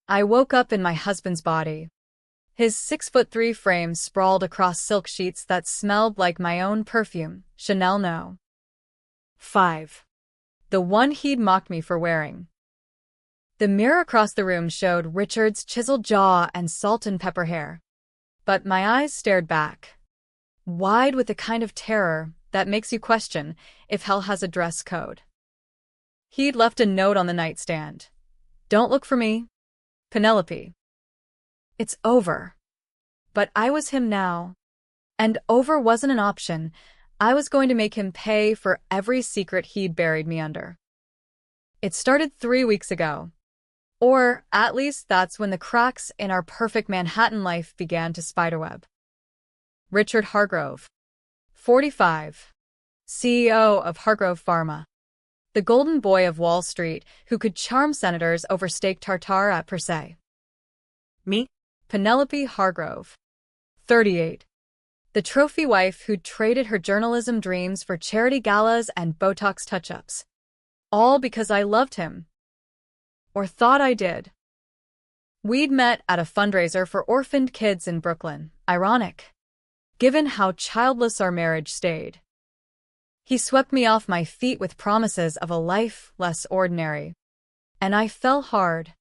I woke up in my husband's body. His 6'3" frame sprawled across silk sheets that smelled like my own perfume, Chanel No. 5. The one he'd mocked me for wearing. The mirror across the room showed Richard's chiseled jaw and salt and pepper hair. But my eyes stared back, wide with the kind of terror that makes you question if hell has a dress code. He'd left a note on the nightstand. "Don't look for me, Penelope. It's over." But I was him now. And over wasn't an option. I was going to make him pay for every secret he'd buried me under. It started 3 weeks ago. Or, at least that's when the cracks in our perfect Manhattan life began to spiderweb. Richard Hargrove, 45, CEO of Hargrove Pharma. The golden boy of Wall Street who could charm senators over steak tartare at per se. Me? Penelope Hargrove, 38. The trophy wife who'd traded her journalism dreams for charity galas and Botox touch-ups. All because I loved him. Or thought I did. We'd met at a fundraiser for orphaned kids in Brooklyn. Ironic, given how childless our marriage stayed. He swept me off my feet with promises of a life less ordinary. And I fell hard,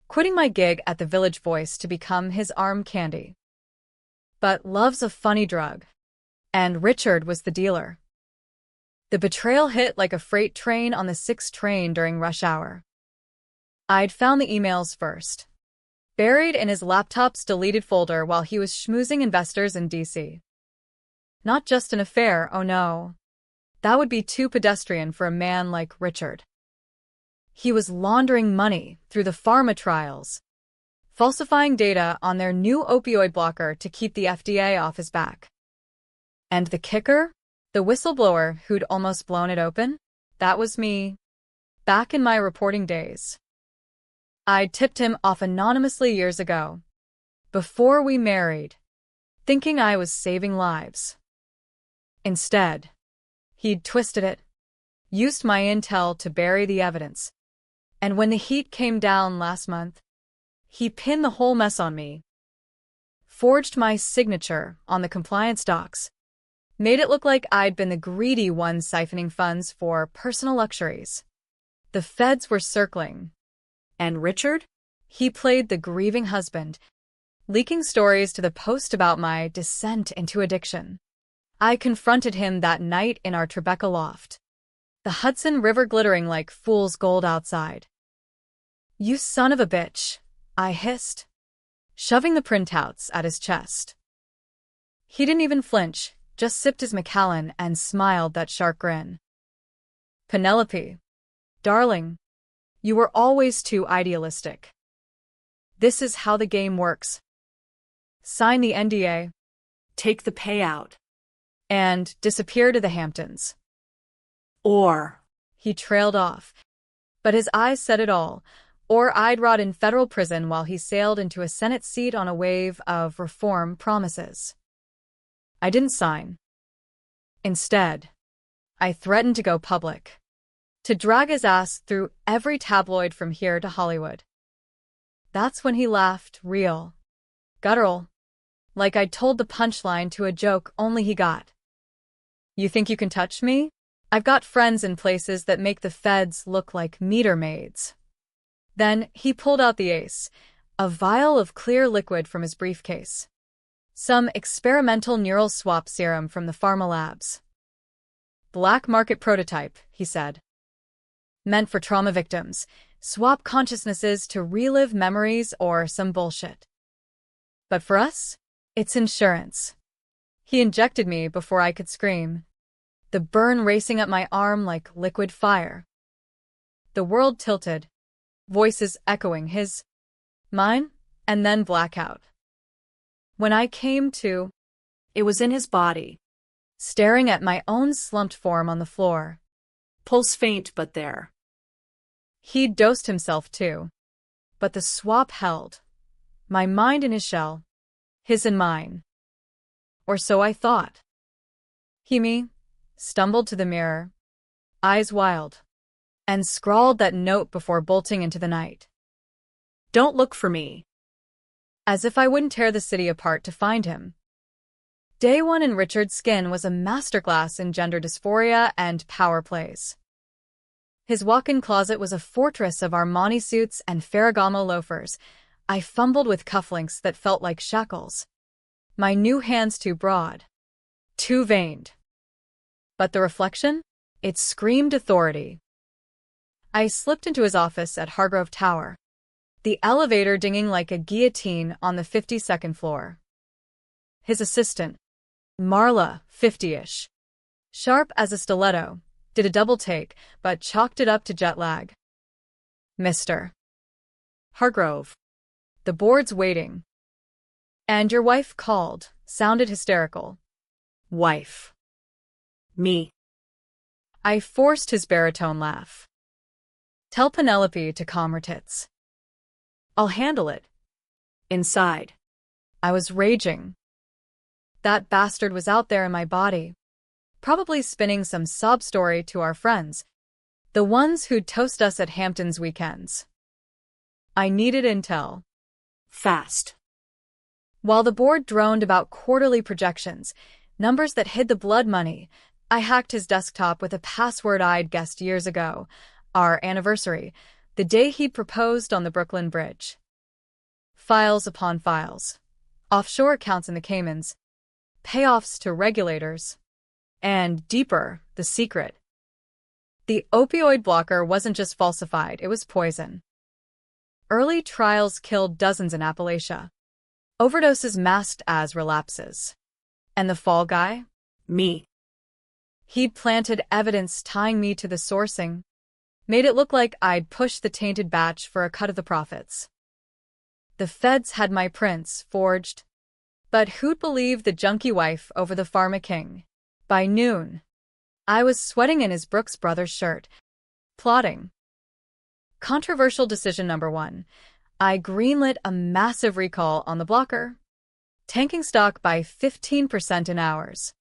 quitting my gig at the Village Voice to become his arm candy. But love's a funny drug. And Richard was the dealer. The betrayal hit like a freight train on the 6 train during rush hour. I'd found the emails first, buried in his laptop's deleted folder while he was schmoozing investors in D.C. Not just an affair, oh no. That would be too pedestrian for a man like Richard. He was laundering money through the pharma trials, falsifying data on their new opioid blocker to keep the FDA off his back. And the kicker? The whistleblower who'd almost blown it open? That was me. Back in my reporting days. I'd tipped him off anonymously years ago, before we married, thinking I was saving lives. Instead, he'd twisted it, used my intel to bury the evidence. And when the heat came down last month, he pinned the whole mess on me. Forged my signature on the compliance docs. Made it look like I'd been the greedy one siphoning funds for personal luxuries. The feds were circling. And Richard? He played the grieving husband, leaking stories to the Post about my descent into addiction. I confronted him that night in our Tribeca loft, the Hudson River glittering like fool's gold outside. "You son of a bitch," I hissed, shoving the printouts at his chest. He didn't even flinch, just sipped his Macallan and smiled that shark grin. "Penelope, darling, you were always too idealistic. This is how the game works. Sign the NDA, Take the payout. and disappear to the Hamptons." Or, He trailed off, but his eyes said it all. Or I'd rot in federal prison while he sailed into a Senate seat on a wave of reform promises. I didn't sign. Instead, I threatened to go public, to drag his ass through every tabloid from here to Hollywood. That's when he laughed, real, guttural, like I'd told the punchline to a joke only he got. "You think you can touch me? I've got friends in places that make the feds look like meter maids." Then he pulled out the ace, a vial of clear liquid from his briefcase. Some experimental neural swap serum from the pharma labs. "Black market prototype," he said. "Meant for trauma victims. Swap consciousnesses to relive memories or some bullshit. But for us, it's insurance." He injected me before I could scream, the burn racing up my arm like liquid fire. The world tilted, voices echoing his, mine, and then blackout. When I came to, it was in his body. Staring at my own slumped form on the floor. Pulse faint but there. He'd dosed himself too. But the swap held. My mind in his shell. His and mine. Or so I thought. He stumbled to the mirror, eyes wild, and scrawled that note before bolting into the night. Don't look for me. As if I wouldn't tear the city apart to find him. Day one in Richard's skin was a masterclass in gender dysphoria and power plays. His walk-in closet was a fortress of Armani suits and Ferragamo loafers. I fumbled with cufflinks that felt like shackles. My new hands too broad. Too veined. But the reflection? It screamed authority. I slipped into his office at Hargrove Tower, the elevator dinging like a guillotine on the 52nd floor. His assistant, Marla, 50-ish, sharp as a stiletto, did a double take, but chalked it up to jet lag. Mr. Hargrove. The board's waiting. And your wife called, sounded hysterical. Wife. Me. I forced his baritone laugh. Tell Penelope to calm her tits. I'll handle it. Inside. I was raging. That bastard was out there in my body, probably spinning some sob story to our friends, the ones who'd toast us at Hampton's weekends. I needed intel. Fast. While the board droned about quarterly projections, numbers that hid the blood money, I hacked his desktop with a password I'd guessed years ago, our anniversary, the day he proposed on the Brooklyn Bridge. Files upon files. Offshore accounts in the Caymans. Payoffs to regulators. And deeper, the secret. The opioid blocker wasn't just falsified, it was poison. Early trials killed dozens in Appalachia. Overdoses masked as relapses. And the fall guy? Me. He'd planted evidence tying me to the sourcing, made it look like I'd pushed the tainted batch for a cut of the profits. The feds had my prints forged. But who'd believe the junkie wife over the pharma king? By noon, I was sweating in his Brooks Brothers shirt, plotting. Controversial decision number 1. I greenlit a massive recall on the blocker, tanking stock by 15% in hours.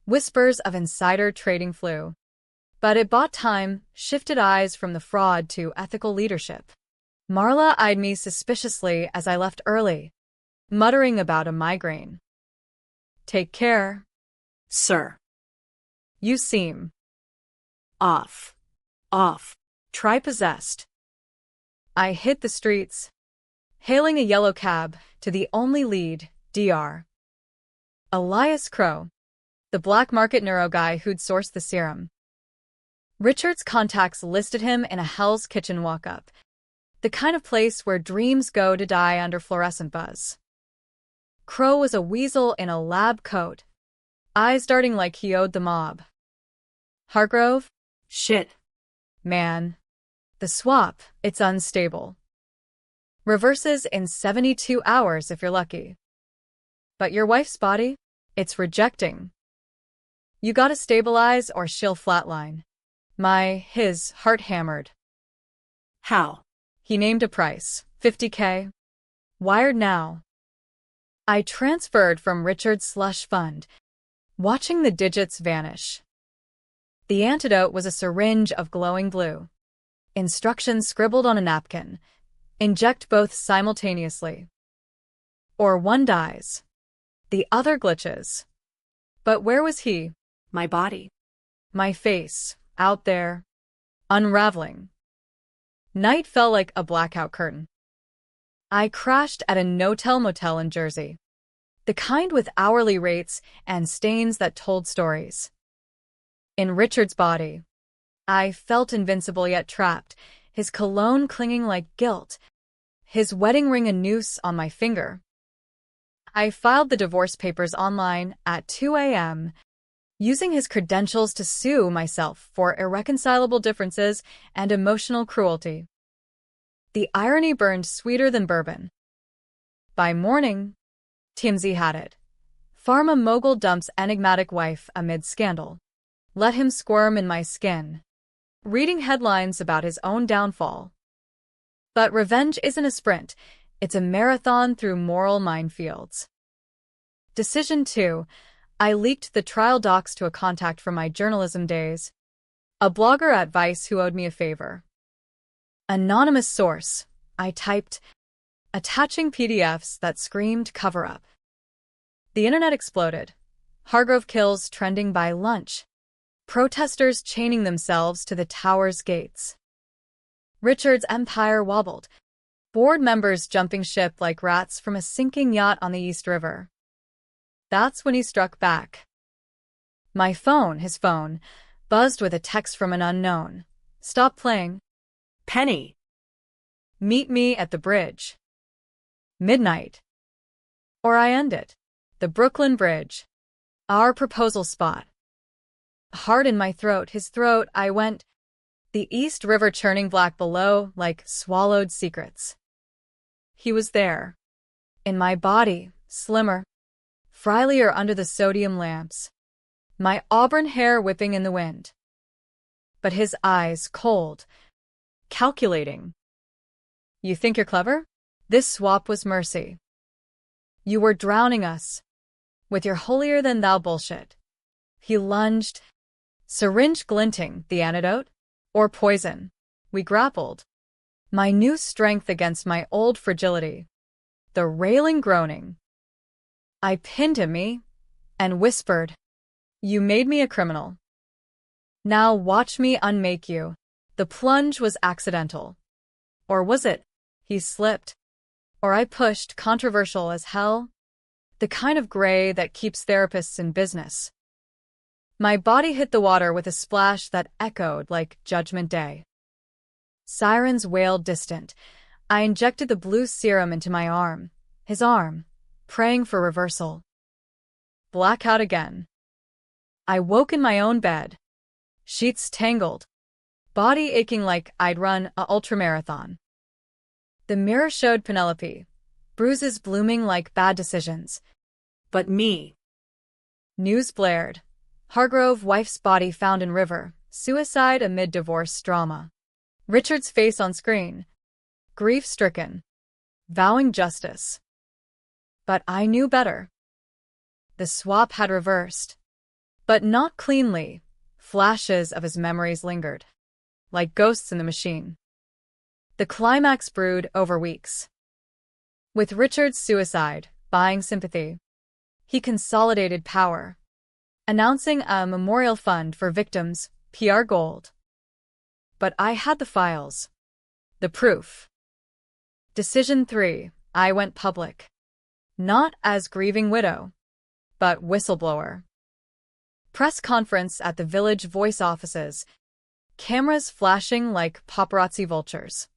Whispers of insider trading flew. But it bought time, shifted eyes from the fraud to ethical leadership. Marla eyed me suspiciously as I left early, muttering about a migraine. Take care. Sir. You seem Off. Try possessed. I hit the streets, hailing a yellow cab to the only lead, Dr. Elias Crow, the black market neuro guy who'd sourced the serum. Richard's contacts listed him in a Hell's Kitchen walk-up, the kind of place where dreams go to die under fluorescent buzz. Crow was a weasel in a lab coat, eyes darting like he owed the mob. Hargrove? Shit. Man. The swap, it's unstable. Reverses in 72 hours if you're lucky. But your wife's body? It's rejecting. You gotta stabilize or she'll flatline. His heart hammered. How? He named a price, $50K. Wired now. I transferred from Richard's slush fund, watching the digits vanish. The antidote was a syringe of glowing blue. Instructions scribbled on a napkin. Inject both simultaneously. Or one dies. The other glitches. But where was he? My body. My face, out there, unraveling. Night fell like a blackout curtain. I crashed at a no-tell motel in Jersey. The kind with hourly rates and stains that told stories. In Richard's body, I felt invincible yet trapped, his cologne clinging like guilt, his wedding ring a noose on my finger. I filed the divorce papers online at 2 a.m., using his credentials to sue myself for irreconcilable differences and emotional cruelty. The irony burned sweeter than bourbon. By morning, TMZ had it. Pharma mogul dumps enigmatic wife amid scandal. Let him squirm in my skin, reading headlines about his own downfall. But revenge isn't a sprint, it's a marathon through moral minefields. Decision 2. I leaked the trial docs to a contact from my journalism days, a blogger at Vice who owed me a favor. Anonymous source, I typed, attaching PDFs that screamed cover-up. The internet exploded. Hargrove kills trending by lunch. Protesters chaining themselves to the tower's gates. Richard's empire wobbled. Board members jumping ship like rats from a sinking yacht on the East River. That's when he struck back. My phone, his phone, buzzed with a text from an unknown. Stop playing. Penny. Meet me at the bridge. Midnight. Or I end it. The Brooklyn Bridge. Our proposal spot. Heart in my throat, his throat, I went. The East River churning black below like swallowed secrets. He was there. In my body, slimmer, frielier under the sodium lamps. My auburn hair whipping in the wind. But his eyes cold, calculating. You think you're clever? This swap was mercy. You were drowning us with your holier-than-thou bullshit. He lunged, syringe glinting, the antidote? Or poison? We grappled. My new strength against my old fragility. The railing groaning. I pinned him and whispered, You made me a criminal. Now watch me unmake you. The plunge was accidental. Or was it? He slipped. Or I pushed, controversial as hell. The kind of gray that keeps therapists in business. My body hit the water with a splash that echoed like Judgment Day. Sirens wailed distant. I injected the blue serum into my arm, his arm, praying for reversal. Blackout again. I woke in my own bed. Sheets tangled. Body aching like I'd run a ultramarathon. The mirror showed Penelope, bruises blooming like bad decisions. But me. News blared. Hargrove, wife's body found in river, suicide amid divorce drama. Richard's face on screen, grief-stricken, vowing justice. But I knew better. The swap had reversed. But not cleanly. Flashes of his memories lingered, like ghosts in the machine. The climax brewed over weeks. With Richard's suicide, buying sympathy, he consolidated power, announcing a memorial fund for victims, PR gold. But I had the files. The proof. Decision 3. I went public. Not as grieving widow, but whistleblower. Press conference at the Village Voice offices. Cameras flashing like paparazzi vultures.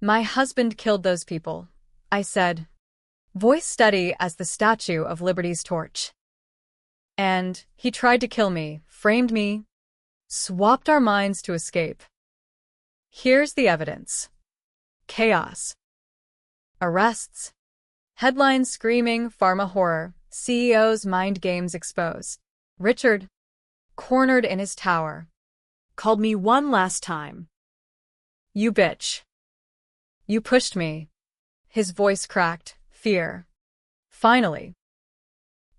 My husband killed those people, I said. Voice steady as the Statue of Liberty's torch. And he tried to kill me, framed me, swapped our minds to escape. Here's the evidence. Chaos. Arrests. Headlines screaming pharma horror, CEO's mind games exposed. Richard, cornered in his tower, Called me one last time. You bitch. You pushed me. His voice cracked, fear. Finally.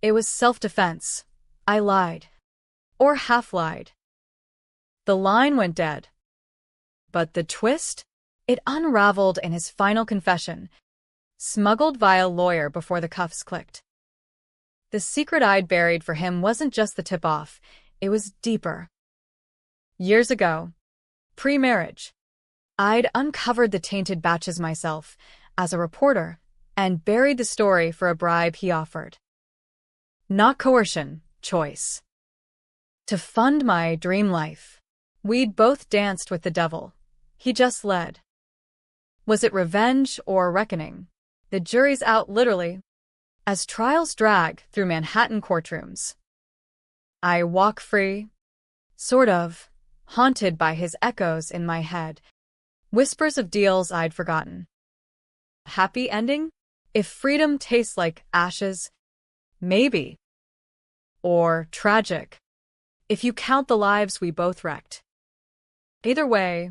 It was self-defense. I lied. Or half-lied. The line went dead. But the twist? It unraveled in his final confession, smuggled via lawyer before the cuffs clicked. The secret I'd buried for him wasn't just the tip-off, it was deeper. Years ago, pre-marriage, I'd uncovered the tainted batches myself, as a reporter, and buried the story for a bribe he offered. Not coercion, choice. To fund my dream life. We'd both danced with the devil. He just led. Was it revenge or reckoning? The jury's out literally. As trials drag through Manhattan courtrooms. I walk free, sort of, haunted by his echoes in my head, whispers of deals I'd forgotten. Happy ending? If freedom tastes like ashes, maybe. Or tragic, if you count the lives we both wrecked. Either way,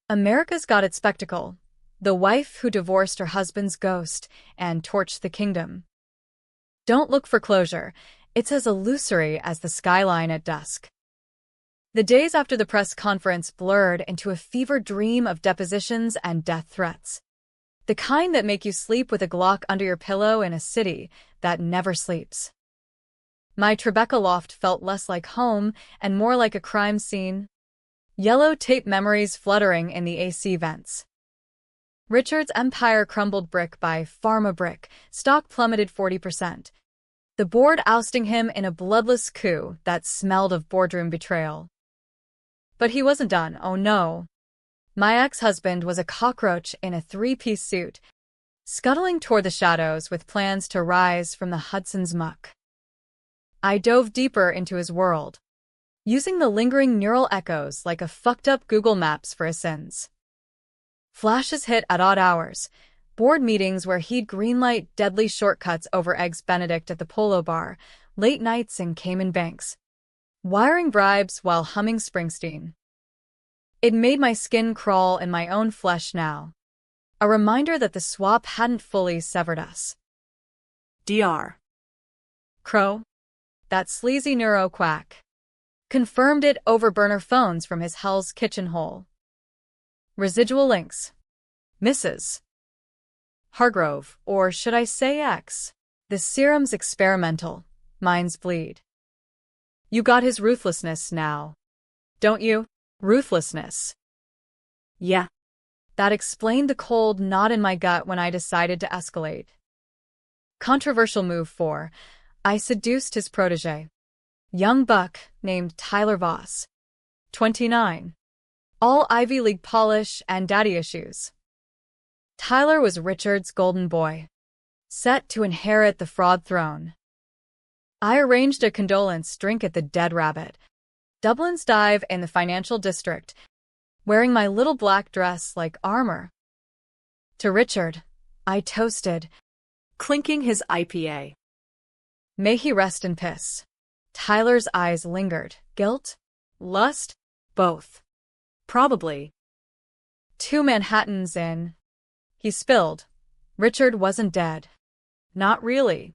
America's got its spectacle, the wife who divorced her husband's ghost and torched the kingdom. Don't look for closure, it's as illusory as the skyline at dusk. The days after the press conference blurred into a fever dream of depositions and death threats. The kind that make you sleep with a Glock under your pillow in a city that never sleeps. My Tribeca loft felt less like home and more like a crime scene. Yellow tape memories fluttering in the AC vents. Richard's empire crumbled brick by pharma brick, stock plummeted 40%. The board ousting him in a bloodless coup that smelled of boardroom betrayal. But he wasn't done, oh no. My ex-husband was a cockroach in a three-piece suit, scuttling toward the shadows with plans to rise from the Hudson's muck. I dove deeper into his world, using the lingering neural echoes like a fucked-up Google Maps for his sins. Flashes hit at odd hours, board meetings where he'd greenlight deadly shortcuts over Eggs Benedict at the Polo Bar, late nights in Cayman Banks, wiring bribes while humming Springsteen. It made my skin crawl in my own flesh now, a reminder that the swap hadn't fully severed us. Dr. Crow, that sleazy neuro quack, confirmed it over burner phones from his Hell's Kitchen hole. Residual links. Mrs. Hargrove, or should I say X? The serum's experimental. Mine's bleed. You got his ruthlessness now, don't you? Ruthlessness. Yeah. That explained the cold knot in my gut when I decided to escalate. Controversial move 4. I seduced his protege. Young buck named Tyler Voss. 29. All Ivy League polish and daddy issues. Tyler was Richard's golden boy, set to inherit the fraud throne. I arranged a condolence drink at the Dead Rabbit, Dublin's dive in the financial district, wearing my little black dress like armor. To Richard, I toasted, Clinking his IPA. May he rest in piss. Tyler's eyes lingered. Guilt? Lust? Both. Probably. 2 Manhattans in. He spilled. Richard wasn't dead. Not really.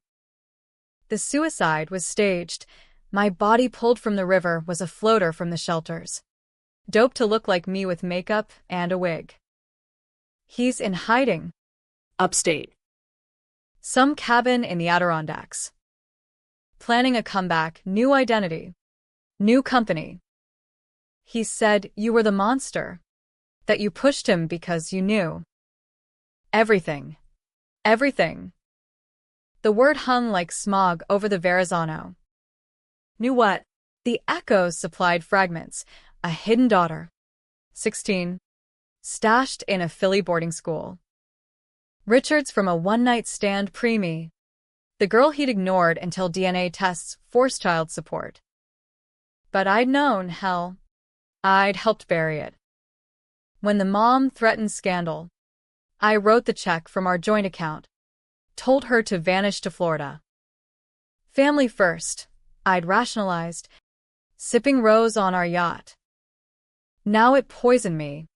The suicide was staged. My body pulled from the river was a floater from the shelters. Doped to look like me with makeup and a wig. He's in hiding. Upstate. Some cabin in the Adirondacks. Planning a comeback, new identity. New company. He said you were the monster. That you pushed him because you knew. Everything. Everything. The word hung like smog over the Verrazano. Knew what? The echoes supplied fragments. A hidden daughter. 16. Stashed in a Philly boarding school. Richard's from a one-night stand preemie. The girl he'd ignored until DNA tests forced child support. But I'd known, hell. I'd helped bury it. When the mom threatened scandal, I wrote the check from our joint account, told her to vanish to Florida. Family first, I'd rationalized, sipping rose on our yacht. Now it poisoned me.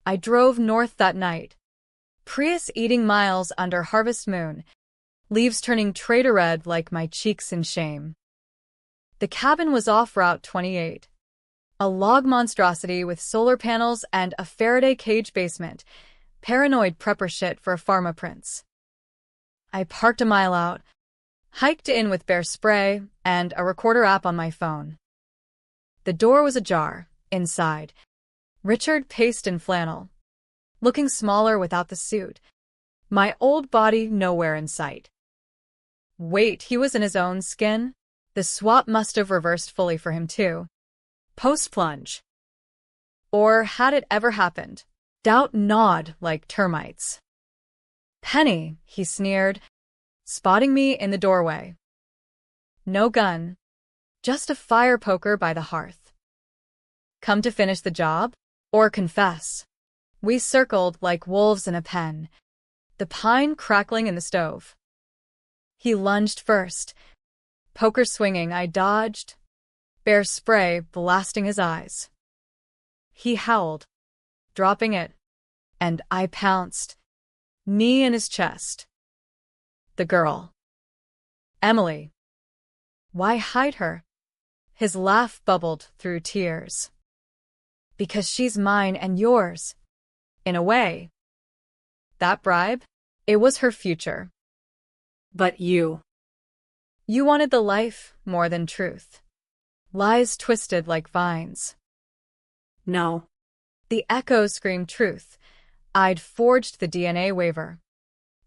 I drove north that night, Prius eating miles under harvest moon, leaves turning traitor red like my cheeks in shame. The cabin was off Route 28. A log monstrosity with solar panels and a Faraday cage basement, paranoid prepper shit for a pharma prince. I parked a mile out, hiked in with bear spray and a recorder app on my phone. The door was ajar. Inside, Richard paced in flannel, looking smaller without the suit. My old body nowhere in sight. Wait, he was in his own skin? The swap must have reversed fully for him too. Post-plunge. Or had it ever happened? Doubt gnawed like termites. Penny, he sneered, spotting me in the doorway. No gun. Just a fire poker by the hearth. Come to finish the job? Or confess? We circled like wolves in a pen, the pine crackling in the stove. He lunged first. Poker swinging, I dodged. Bear spray blasting his eyes. He howled, dropping it, and I pounced, knee in his chest. The girl. Emily. Why hide her? His laugh bubbled through tears. Because she's mine and yours. In a way. That bribe? It was her future. But you. You wanted the life more than truth. Lies twisted like vines. No. The echoes screamed truth. I'd forged the DNA waiver.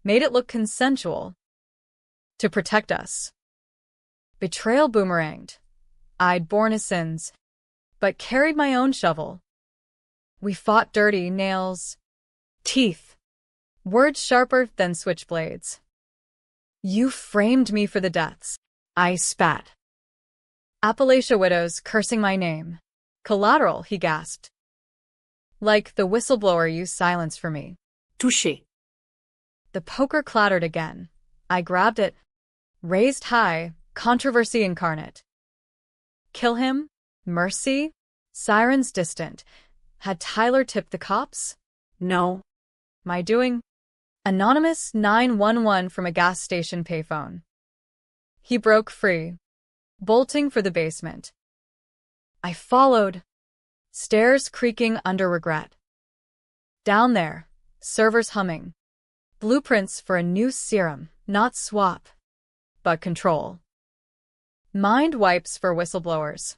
Made it look consensual. To protect us. Betrayal boomeranged. I'd borne his sins, but carried my own shovel. We fought dirty, nails, teeth, words sharper than switchblades. You framed me for the deaths. I spat. Appalachia widows cursing my name. Collateral, he gasped. Like the whistleblower you silenced for me. Touché. The poker clattered again. I grabbed it. Raised high, controversy incarnate. Kill him? Mercy? Sirens distant. Had Tyler tipped the cops? No. My doing? Anonymous 911 from a gas station payphone. He broke free, bolting for the basement. I followed, stairs creaking under regret. Down there, servers humming. Blueprints for a new serum, not swap, but control. Mind wipes for whistleblowers.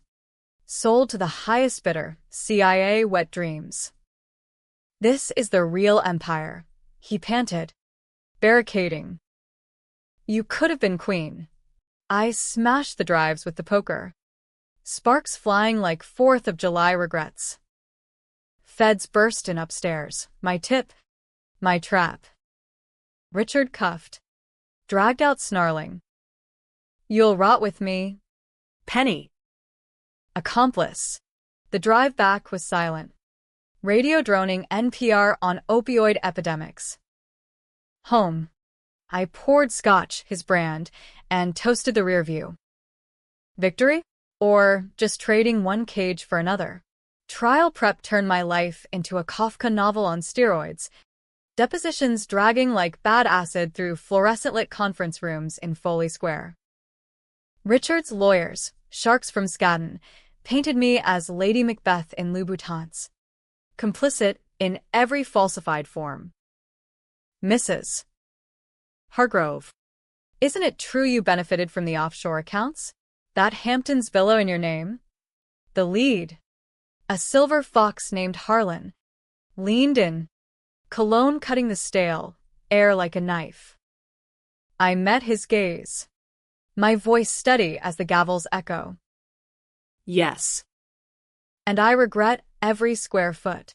Sold to the highest bidder, CIA wet dreams. This is the real empire, he panted, barricading. You could have been queen. I smashed the drives with the poker. Sparks flying like 4th of July regrets. Feds burst in upstairs. My tip. My trap. Richard cuffed. Dragged out snarling. You'll rot with me. Penny. Accomplice. The drive back was silent. Radio droning NPR on opioid epidemics. Home. I poured scotch, his brand, and toasted the rear view. Victory? Or just trading one cage for another? Trial prep turned my life into a Kafka novel on steroids. Depositions dragging like bad acid through fluorescent-lit conference rooms in Foley Square. Richard's lawyers, sharks from Skadden, painted me as Lady Macbeth in Louboutins. Complicit in every falsified form. Mrs. Hargrove. Isn't it true you benefited from the offshore accounts? That Hamptons villa in your name? The lead, a silver fox named Harlan, leaned in, cologne cutting the stale air like a knife. I met his gaze, my voice steady as the gavel's echo. Yes. And I regret every square foot.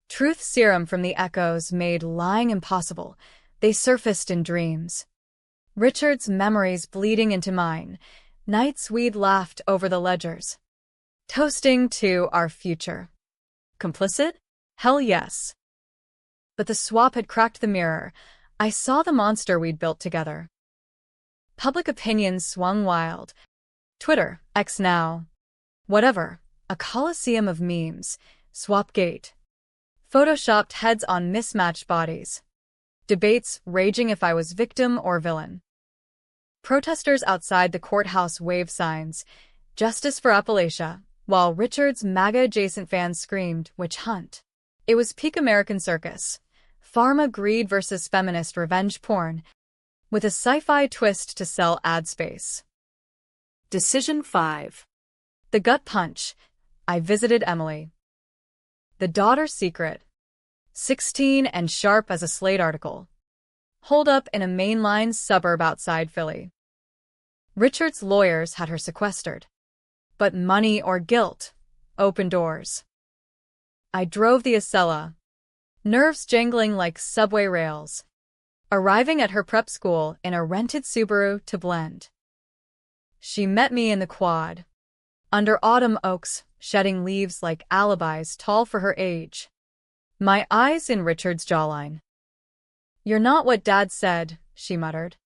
Truth serum from the echoes made lying impossible. They surfaced in dreams. Richard's memories bleeding into mine. Nights we'd laughed over the ledgers. Toasting to our future. Complicit? Hell yes. But the swap had cracked the mirror. I saw the monster we'd built together. Public opinion swung wild. Twitter, X now. Whatever. A coliseum of memes. Swapgate. Photoshopped heads on mismatched bodies. Debates raging if I was victim or villain. Protesters outside the courthouse waved signs, "Justice for Appalachia," while Richard's MAGA-adjacent fans screamed, "Witch hunt." It was peak American circus. Pharma greed versus feminist revenge porn, with a sci-fi twist to sell ad space. Decision 5. The gut punch. I visited Emily. The daughter's secret. 16 and sharp as a Slate article. Holed up in a mainline suburb outside Philly. Richard's lawyers had her sequestered. But money or guilt. Open doors. I drove the Acela. Nerves jangling like subway rails. Arriving at her prep school in a rented Subaru to blend. She met me in the quad. Under autumn oaks, shedding leaves like alibis tall for her age. My eyes in Richard's jawline. "You're not what Dad said," she muttered.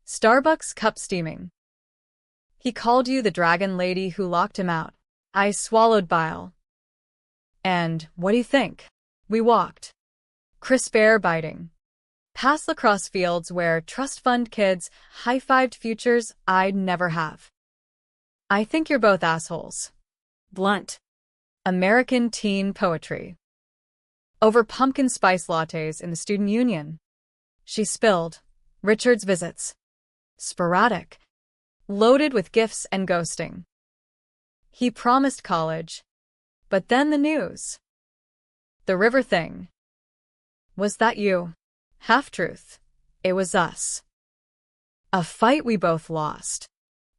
Starbucks cup steaming. "He called you the dragon lady who locked him out." I swallowed bile. And what do you think? We walked. Crisp air biting. Past lacrosse fields where trust fund kids high-fived futures I'd never have. "I think you're both assholes." Blunt. American teen poetry. Over pumpkin spice lattes in the student union. She spilled. Richard's visits. Sporadic. Loaded with gifts and ghosting. He promised college. But then the news. The river thing. Was that you? Half-truth. It was us. A fight we both lost.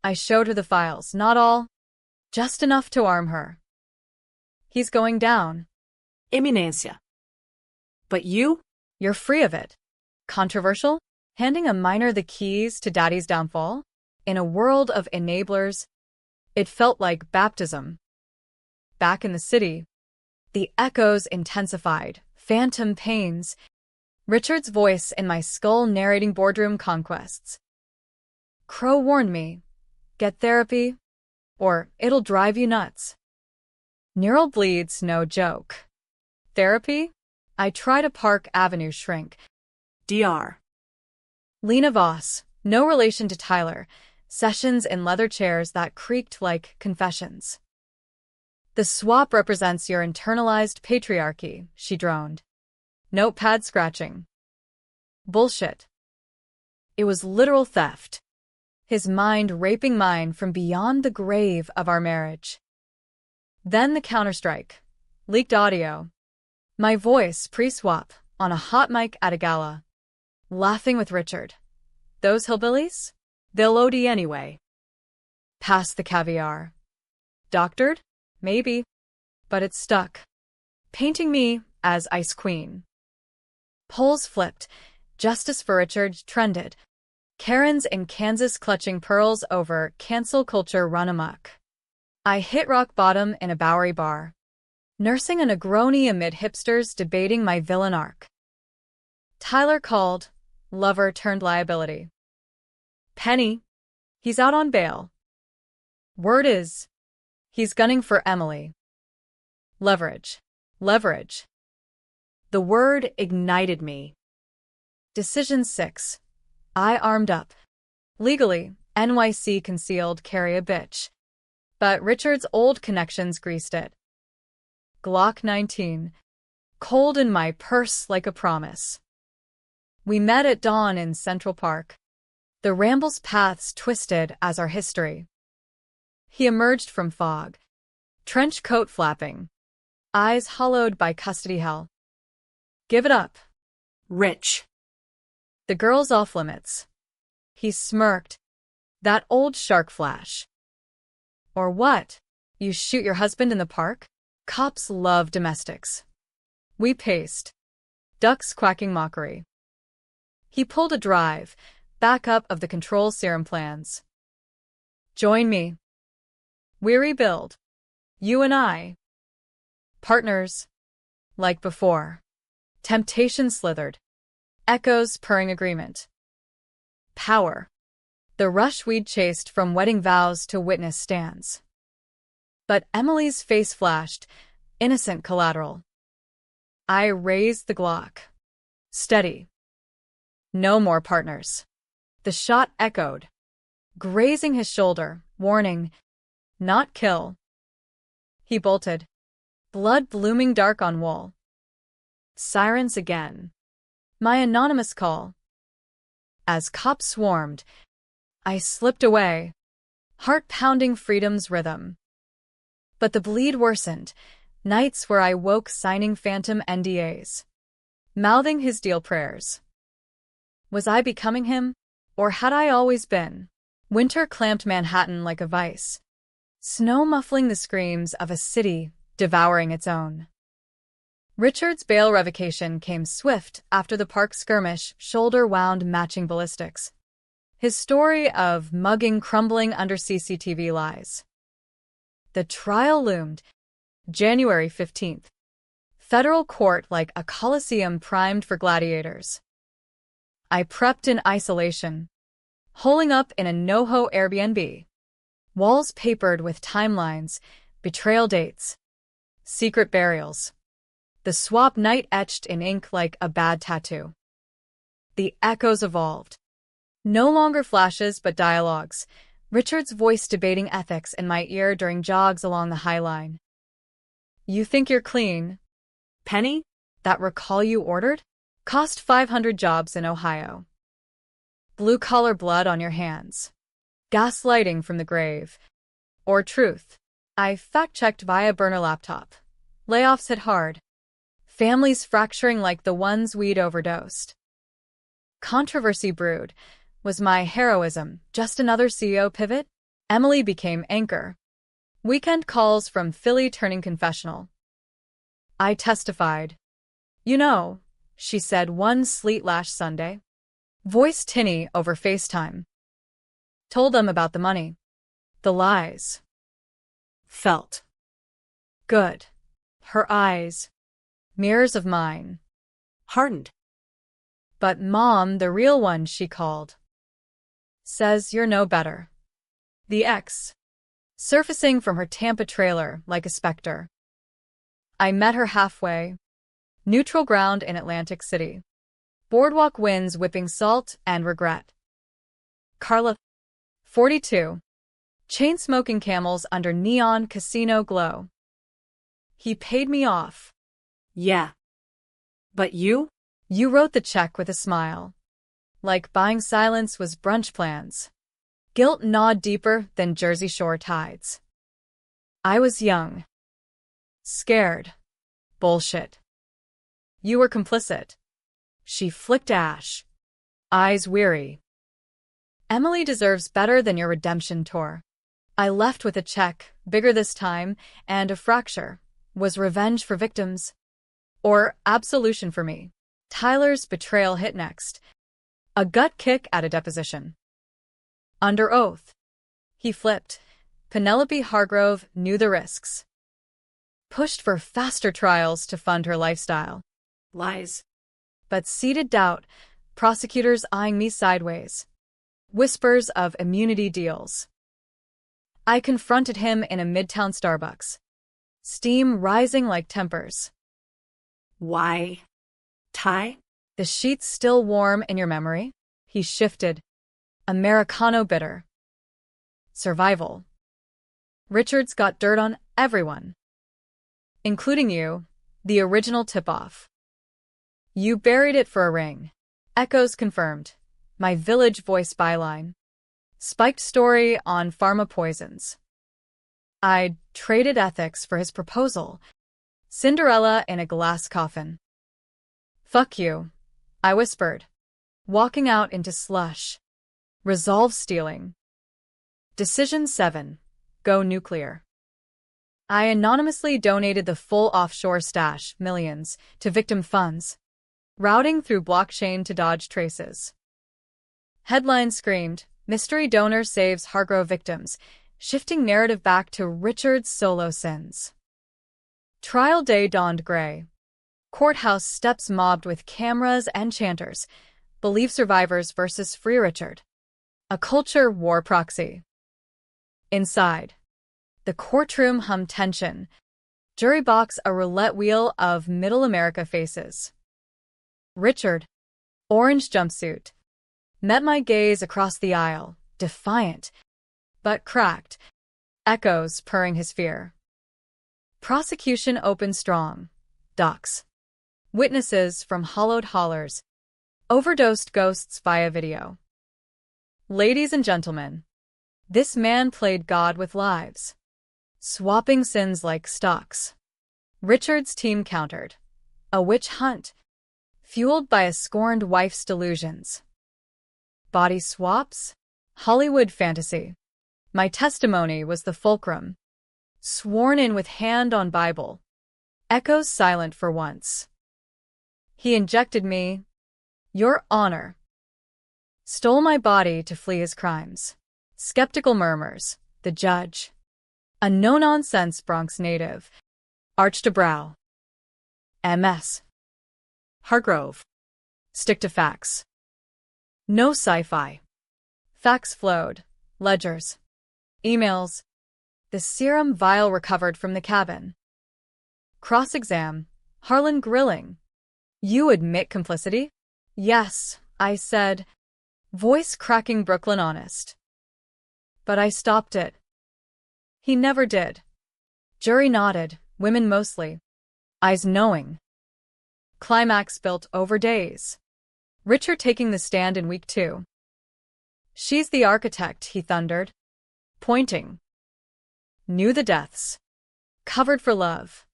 I showed her the files, not all. Just enough to arm her. He's going down. Eminencia. But you? You're free of it. Controversial? Handing a minor the keys to daddy's downfall? In a world of enablers, it felt like baptism. Back in the city, the echoes intensified, phantom pains, Richard's voice in my skull narrating boardroom conquests. Crow warned me, get therapy, or it'll drive you nuts. Neural bleed's no joke. Therapy? I tried a Park Avenue shrink. Dr. Lena Voss, no relation to Tyler, sessions in leather chairs that creaked like confessions. The swap represents your internalized patriarchy, she droned. Notepad scratching. Bullshit. It was literal theft. His mind raping mine from beyond the grave of our marriage. Then the counterstrike. Leaked audio. My voice pre-swap on a hot mic at a gala. Laughing with Richard. Those hillbillies? They'll OD anyway. Past the caviar. Doctored? Maybe. But it stuck. Painting me as Ice Queen. Polls flipped. Justice for Richard trended. Karens in Kansas clutching pearls over cancel culture run amok. I hit rock bottom in a Bowery bar. Nursing a Negroni amid hipsters debating my villain arc. Tyler called. Lover turned liability. Penny. He's out on bail. Word is, he's gunning for Emily. Leverage. Leverage. The word ignited me. Decision 6. I armed up. Legally, NYC concealed carry a bitch. But Richard's old connections greased it. Glock 19. Cold in my purse like a promise. We met at dawn in Central Park. The Ramble's paths twisted as our history. He emerged from fog. Trench coat flapping. Eyes hollowed by custody hell. Give it up. Rich. The girl's off limits. He smirked. That old shark flash. Or what? You shoot your husband in the park? Cops love domestics. We paced. Ducks quacking mockery. He pulled a drive, backup of the control serum plans. Join me. We rebuild. You and I. Partners. Like before. Temptation slithered. Echoes purring agreement. Power. The rush we'd chased from wedding vows to witness stands. But Emily's face flashed, innocent collateral. I raised the Glock. Steady. No more partners. The shot echoed, grazing his shoulder, warning, not kill. He bolted, blood blooming dark on wool. Sirens again. My anonymous call. As cops swarmed, I slipped away, heart pounding freedom's rhythm. But the bleed worsened, nights where I woke signing phantom NDAs, mouthing his deal prayers. Was I becoming him, or had I always been? Winter clamped Manhattan like a vice, snow muffling the screams of a city devouring its own. Richard's bail revocation came swift after the park skirmish, shoulder-wound matching ballistics. His story of mugging crumbling under CCTV lies. The trial loomed. January 15th. Federal court like a coliseum primed for gladiators. I prepped in isolation, holing up in a NoHo Airbnb. Walls papered with timelines, betrayal dates, secret burials. The swap night etched in ink like a bad tattoo. The echoes evolved. No longer flashes but dialogues, Richard's voice debating ethics in my ear during jogs along the High Line. You think you're clean? Penny? That recall you ordered? Cost 500 jobs in Ohio. Blue-collar blood on your hands. Gaslighting from the grave. Or truth. I fact-checked via burner laptop. Layoffs hit hard. Families fracturing like the ones we'd overdosed. Controversy brewed. Was my heroism just another CEO pivot? Emily became anchor. Weekend calls from Philly turning confessional. I testified. You know, she said one sleet-lashed Sunday. Voice tinny over FaceTime. Told them about the money. The lies. Felt. Good. Her eyes. Mirrors of mine. Hardened. But Mom, the real one, she called. Says you're no better. The ex. Surfacing from her Tampa trailer like a specter. I met her halfway. Neutral ground in Atlantic City. Boardwalk winds whipping salt and regret. Carla, 42. Chain-smoking camels under neon casino glow. He paid me off. Yeah. But you? You wrote the check with a smile. Like buying silence was brunch plans. Guilt gnawed deeper than Jersey Shore tides. I was young. Scared. Bullshit. You were complicit. She flicked ash. Eyes weary. Emily deserves better than your redemption tour. I left with a check, bigger this time, and a fracture. Was revenge for victims? Or absolution for me? Tyler's betrayal hit next. A gut kick at a deposition. Under oath. He flipped. Penelope Hargrove knew the risks. Pushed for faster trials to fund her lifestyle. Lies. But seated doubt, prosecutors eyeing me sideways. Whispers of immunity deals. I confronted him in a midtown Starbucks. Steam rising like tempers. Why? Ty? The sheets still warm in your memory? He shifted. Americano bitter. Survival. Richard's got dirt on everyone. Including you, the original tip-off. You buried it for a ring. Echoes confirmed. My Village Voice byline. Spiked story on pharma poisons. I'd traded ethics for his proposal. Cinderella in a glass coffin. Fuck you, I whispered, walking out into slush. Resolve stealing. Decision 7. Go nuclear. I anonymously donated the full offshore stash, millions, to victim funds, routing through blockchain to dodge traces. Headline screamed, Mystery donor saves Hargrove victims, shifting narrative back to Richard's solo sins. Trial day dawned gray. Courthouse steps mobbed with cameras and chanters. Believe survivors versus Free Richard. A culture war proxy. Inside. The courtroom hummed tension. Jury box a roulette wheel of Middle America faces. Richard, orange jumpsuit, met my gaze across the aisle, defiant, but cracked, echoes purring his fear. Prosecution opened strong. Docs. Witnesses from hollowed hollers. Overdosed ghosts via video. Ladies and gentlemen, this man played God with lives. Swapping sins like stocks. Richard's team countered. A witch hunt. Fueled by a scorned wife's delusions. Body swaps? Hollywood fantasy. My testimony was the fulcrum. Sworn in with hand on Bible. Echoes silent for once. He injected me. Your honor. Stole my body to flee his crimes. Skeptical murmurs. The judge. A no-nonsense Bronx native. Arched a brow. MS. Hargrove. Stick to facts. No sci-fi. Facts flowed. Ledgers. Emails. The serum vial recovered from the cabin. Cross-exam. Harlan grilling. You admit complicity? Yes, I said. Voice cracking Brooklyn honest. But I stopped it. He never did. Jury nodded, women mostly. Eyes knowing. Climax built over days. Richard taking the stand in week 2. She's the architect, he thundered, pointing. Knew the deaths. Covered for love.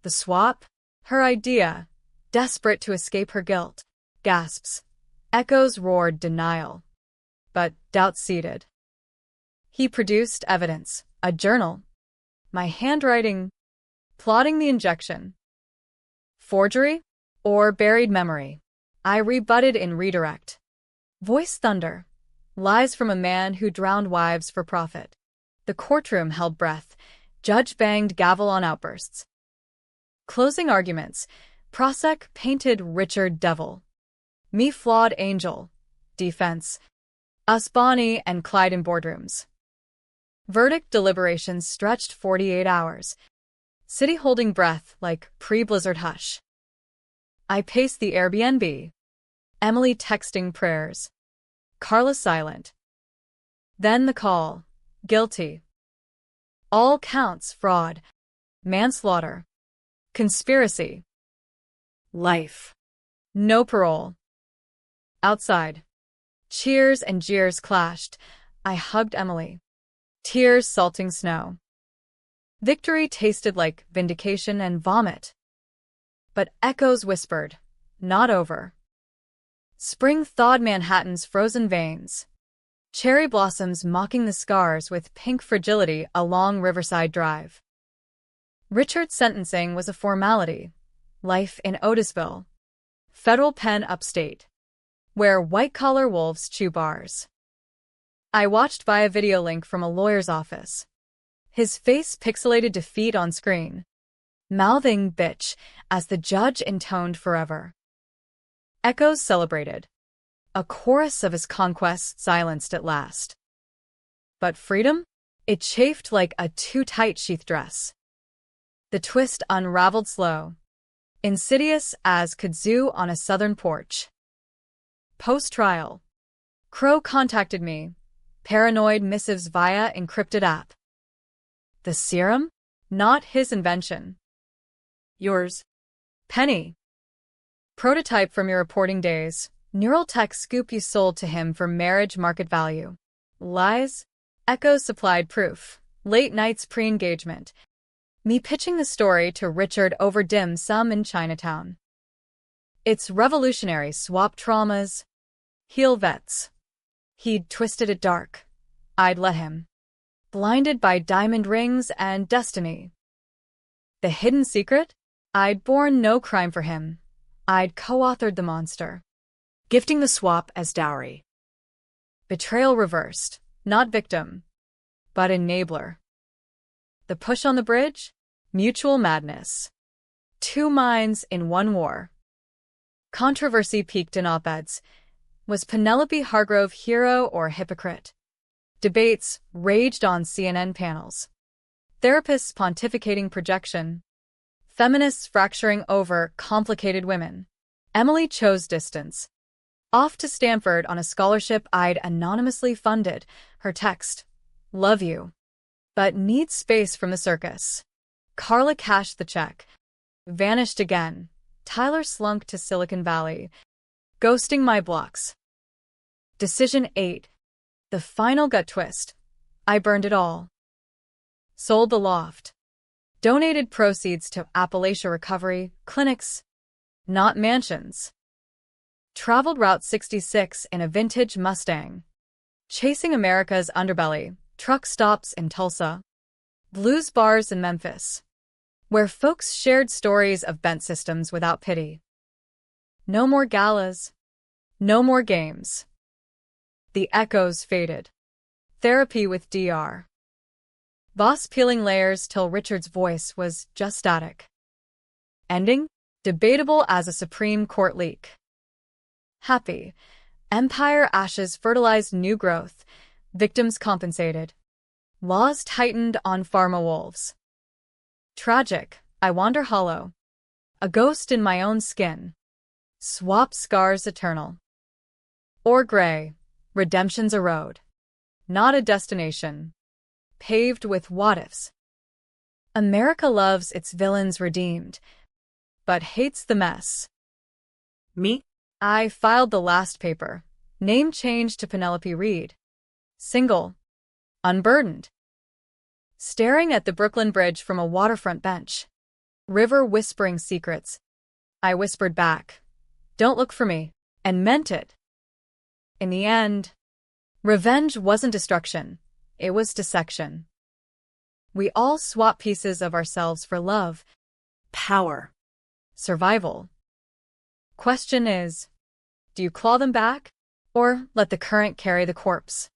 The swap? Her idea. Desperate to escape her guilt. Gasps. Echoes roared denial. But doubt seeded. He produced evidence. A journal. My handwriting. Plotting the injection. Forgery? Or buried memory? I rebutted in redirect. Voice thunder. Lies from a man who drowned wives for profit. The courtroom held breath. Judge banged gavel on outbursts. Closing arguments. Prosec painted Richard devil. Me flawed angel. Defense. Us Bonnie and Clyde in boardrooms. Verdict deliberations stretched 48 hours. City holding breath like pre-blizzard hush. I paced the Airbnb. Emily texting prayers. Carla silent. Then the call. Guilty. All counts fraud. Manslaughter. Conspiracy. Life. No parole. Outside. Cheers and jeers clashed. I hugged Emily. Tears salting snow. Victory tasted like vindication and vomit. But echoes whispered, not over. Spring thawed Manhattan's frozen veins. Cherry blossoms mocking the scars with pink fragility along Riverside Drive. Richard's sentencing was a formality. Life in Otisville. Federal pen upstate. Where white-collar wolves chew bars. I watched via video link from a lawyer's office. His face pixelated defeat on screen. Mouthing bitch as the judge intoned forever. Echoes celebrated. A chorus of his conquests silenced at last. But freedom? It chafed like a too-tight sheath dress. The twist unraveled slow. Insidious as kudzu on a southern porch. Post-trial. Crow contacted me. Paranoid missives via encrypted app. The serum? Not his invention. Yours. Penny. Prototype from your reporting days. Neural tech scoop you sold to him for marriage market value. Lies? Echoes supplied proof. Late nights pre-engagement. Me pitching the story to Richard over dim sum in Chinatown. It's revolutionary. Swap traumas. Heal vets. He'd twisted it dark. I'd let him. Blinded by diamond rings and destiny. The hidden secret? I'd borne no crime for him. I'd co-authored the monster. Gifting the swap as dowry. Betrayal reversed. Not victim. But enabler. The push on the bridge? Mutual madness. Two minds in one war. Controversy peaked in op-eds. Was Penelope Hargrove hero or hypocrite? Debates raged on CNN panels. Therapists pontificating projection. Feminists fracturing over complicated women. Emily chose distance. Off to Stanford on a scholarship I'd anonymously funded. Her text. Love you. But need space from the circus. Carla cashed the check. Vanished again. Tyler slunk to Silicon Valley. Ghosting my blocks. Decision 8. The final gut twist. I burned it all. Sold the loft. Donated proceeds to Appalachia Recovery Clinics. Not mansions. Traveled Route 66 in a vintage Mustang. Chasing America's underbelly. Truck stops in Tulsa. Blues bars in Memphis. Where folks shared stories of bent systems without pity. No more galas. No more games. The echoes faded. Therapy with Dr. Voss peeling layers till Richard's voice was just static. Ending? Debatable as a Supreme Court leak. Happy. Empire ashes fertilized new growth. Victims compensated. Laws tightened on pharma wolves. Tragic. I wander hollow. A ghost in my own skin. Swap scars eternal. Or gray. Redemption's a road. Not a destination. Paved with what-ifs. America loves its villains redeemed. but hates the mess. Me? I filed the last paper. Name changed to Penelope Reed. Single. Unburdened. Staring at the Brooklyn Bridge from a waterfront bench. River whispering secrets. I whispered back, "Don't look for me," and meant it. In the end, revenge wasn't destruction. It was dissection. We all swap pieces of ourselves for love, Power. survival. Question is, do you claw them back, or let the current carry the corpse?